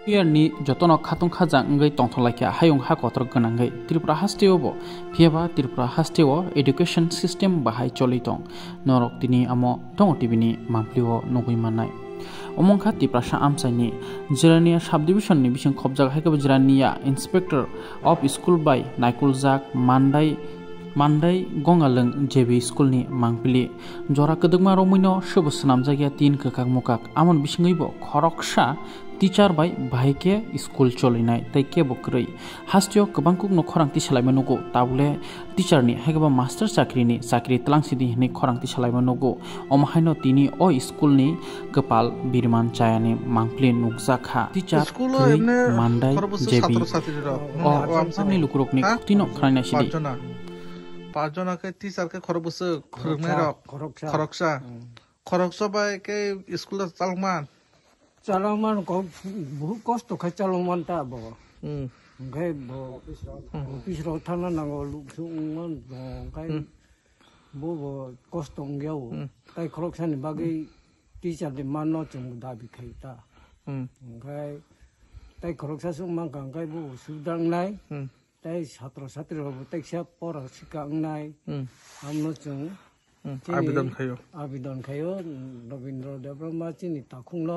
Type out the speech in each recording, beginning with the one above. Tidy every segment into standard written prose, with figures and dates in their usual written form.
Ni jotono khatung khajang ngai tongtholaikia hayung ha kotor ganangai Tripura hasteo bo phiaba Tripura hasteo education system bahai cholitung norok tini amo tongo tibini mamplio nogui manai omongkha Tripura amsaini Jirania subdivision ni bising khobjak haikaba Jirania inspector of school by Naikuljak Mandai Gongaleng JB school ni mangpili jora kedengma romuino shobo snamjagia tin kakak mukak amon bisingai bo khoroksa teacher by bahike school cholinai tai ke bokrei hastio kabangkuk no khorangti salaiman nugo tabule teacher ni haigaba master sakri tlangsi ni khorangti salaiman nugo omhaino tini o school ni kapal birman chayani mangpli nukjakha teacher mandai jebi o amsani lukurok ni tino khraina sidi পাঁচজনকে টিচারকে খরবসে খরগনাই rock খরকসা by K school চালমান বহুত কষ্ট খাই চালমান তা ব গাই ব অফিসরাव थाना नांगौ लुकसुमान गाय ब कষ্ট गयाव गाय खरकसानि बागै टिचार दे मानो जों दाबि खायता गाय गाय खरकसासु मा गाय ब सुदांनाय তাই ছাত্র ছাত্রীরা প্রত্যেকটা পড়া শিখাংনাই আমরা जों আবেদন খায়ো রবীন্দ্র দেবব্রহ্মা চিনি তাখুংল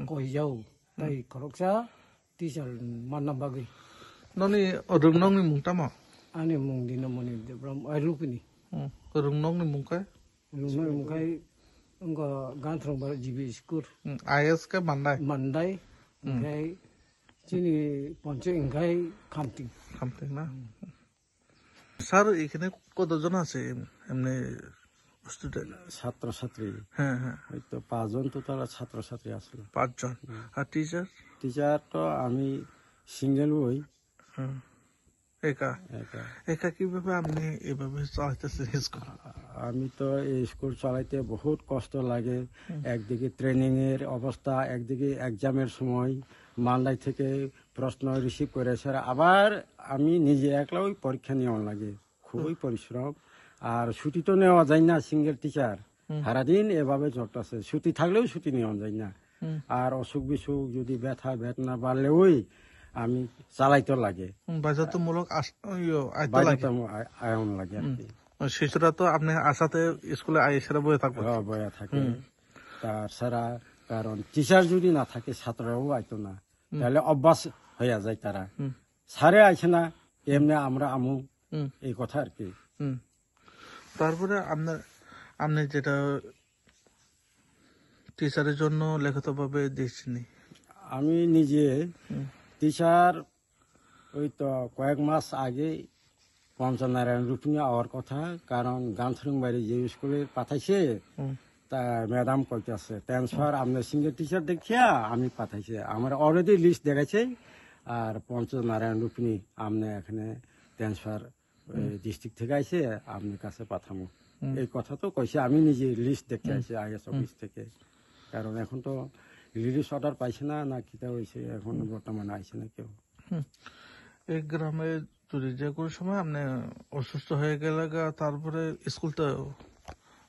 কইজাও তাই খরকসা টিচার মাননা বাগै ননি রুংনংনি মুংতামা আনি মুং দিনমনি দেবব্রহ্মা আইলুপিনি রুংনংनि मुंखाय अंग गांथ्रं बर जिबि स्कुल आईएस के मानदाय ओमफ्राय চিনি পঞ্চ ইংখাই খামতিং না স্যার এখানে কতজন আছে এমনি স্টুডেন্ট ছাত্র ছাত্রী হ্যাঁ হয়তো 5 জন তো তারা ছাত্র ছাত্রী আসলে 5 জন আর টিচার তো আমি সিঙ্গেল হই একা কিভাবে আপনি এভাবে চালাইতেছেন স্কুল আমি তো এই স্কুল চালাইতে বহুত কষ্ট লাগে একদিকে ট্রেনিং এর অবস্থা একদিকে এক্সামের সময় মালদাই থেকে প্রশ্ন রিসিভ করে স্যার আবার আমি নিজে একলা ওই পরীক্ষা নেওয়া লাগে খুবই পরিশ্রম আর ছুটি তো নেওয়া যায় না সিঙ্গেল টিচার সারাদিন এভাবে চলতেছে ছুটি থাকলেও ছুটি নেওয়া যায় না আর অসুখ বিসুখ যদি ব্যথা বেদনা বাড়লে ওই আমি চালাইতে লাগে বাধ্যতামূলক আয়ন লাগে আর কি শিশুরা তো আপনি আসাতে স্কুলে আইসারা বয়ে থাকে তার সারা কারণ টিচার যদি না থাকে ছাত্ররাও আইতো না তাহলে অভ্যাস হয়ে যায় তারা সারে আইছে না এমনি আমরা আমু এই কথা আর কি তারপরে আপনি যেটা টিচারের জন্য লিখিত ভাবে দিচ্ছেন আমি নিজে টিচার ওই তো কয়েক মাস আগে পঞ্চনারায়ণ রূপনী হওয়ার কথা কারণ গান্থরং বাইরে যে স্কুলে পাঠাইছে তা ম্যাডাম কইতেছে ট্রান্সফার আপনার সিঙ্গেল টিচার দেখিয়া আমি পাঠাইছে আমার অলরেডি লিস্ট দেখাইছে আর পঞ্চনারায়ণ রূপনী আপনি এখানে ট্রান্সফার ডিস্ট্রিক্ট থেকে আইছে আপনার কাছে পাঠামো এই কথা তো কইছে আমি নিজে লিস্ট দেখে আইছি আইএস অফিস থেকে কারণ এখন তো রিলিজ অর্ডার পাইছে না কিতা হয়েছে এখন বর্তমানে আইছে না কেউ এই গ্রামে যদি যে কোনো সময় আপনি অসুস্থ হয়ে গেলে তারপরে স্কুলটা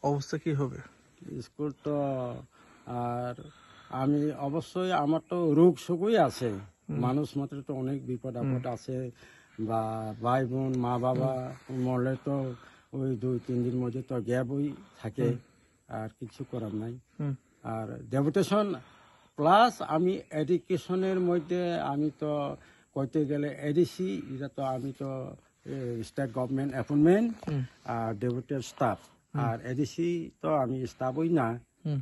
অবস্থা কি হবে স্কুল তো আর আমি অবশ্যই আমার তো রোগ শোকই আছে মানুষ মাত্র তো অনেক বিপদ আপদ আছে বা ভাই বোন মা বাবা মরলে তো ওই 2-3 দিন মধ্যে তো গ্যাপই থাকে আর কিছু করার নাই আর ডেপুটেশন প্লাস আমি এডুকেশনের মধ্যে আমি তো কইতে গেলে এডিসি এটা তো আমি তো স্টেট গভর্নমেন্ট অ্যাপয়েন্টমেন্ট আর ডেপুটেড স্টাফ আর এডিসি তো আমি স্টাফই না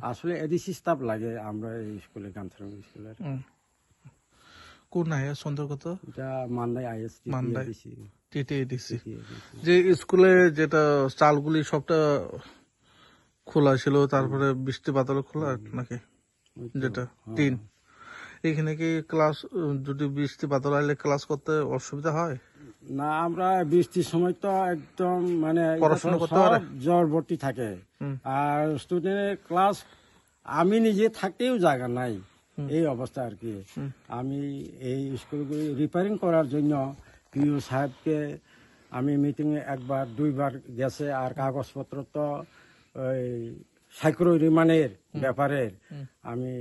আসলে এডিসি স্টাফ লাগে আমরা এই স্কুলে গান্থরং স্কুলের কোন আইএস অন্তর্গত এটা মান্দাই আইএস টিটিএডিসি যে স্কুলে যেটা চালগুলি সবটা খোলা ছিল তারপরে বৃষ্টি বাদলে খোলা নাকি যেটা 3 এখানে কি ক্লাস যদি বৃষ্টি বাদল আইলে ক্লাস করতে অসুবিধা হয় না আমরা বৃষ্টির সময় তো একদম মানে পড়াশোনা করতে পারে জ্বর ভর্তি থাকে আর স্টুডেন্টের ক্লাস আমি নিজে থাকতেও জায়গা নাই এই অবস্থা আর কি আমি এই স্কুলগুলি রিপেয়ারিং করার জন্য পিও সাহেবকে আমি মিটিংয়ে একবার 2বার গেছে আর কাগজপত্র তো ওই সাইক্রো রিমানের ব্যাপারে আমি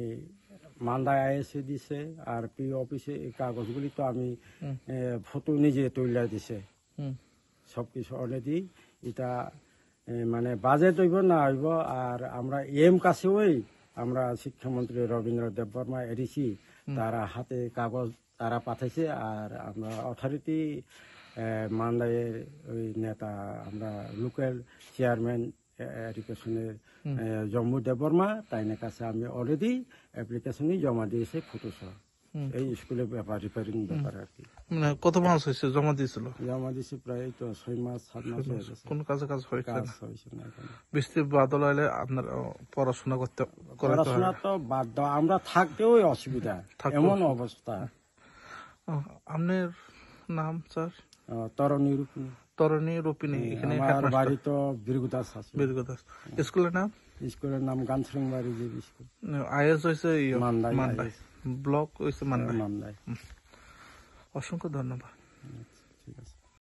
মান্দায় আইএসএ দিছে আর পি অফিসে এই কাগজগুলি তো আমি ফটো নিজে তুলে দিছে সবকিছু অলরেডি এটা মানে বাজেট হইব না হইব আর আমরা কাছেও আমরা শিক্ষামন্ত্রী রবীন্দ্র দেববর্মা এডিসি তারা হাতে কাগজ তারা পাঠাইছে আর আমরা অথরিটি মান্দায়ের ওই নেতা আমরা লোকাল চেয়ারম্যান এডুকেশনের জম্মু দেববর্মা তাইনের কাছে আমি অলরেডি অ্যাপ্লিকেশনই জমা দিয়েছে ফটোসহ এই স্কুলের ব্যাপার রিপেয়ারিং ব্যাপার আর কি। মানে কত মাস হয়েছে জমা দিয়েছিল? জমা দিয়েছি প্রায় তো 6 মাস 7 মাস হয়ে গেছে। কোন কাজ হয়েছে না এখন। বৃষ্টি বাদল হলে আপনার পড়াশোনা পড়াশোনা তো বাধ্য, আমরা থাকতেও অসুবিধা এমন অবস্থা। আপনার নাম স্যার? তরণী রূপিণী। তরণী রূপিণী। এখানে আমার বাড়ি তো বীরগুদাস আছে। বীরগুদাস। স্কুলের নাম? স্কুলের নাম গানসিংবাড়ি যে স্কুল। আইএস হয়েছে মান্দায়, ব্লক হয়েছে মান্দায়। মান্দায়। অসংখ্য ধন্যবাদ।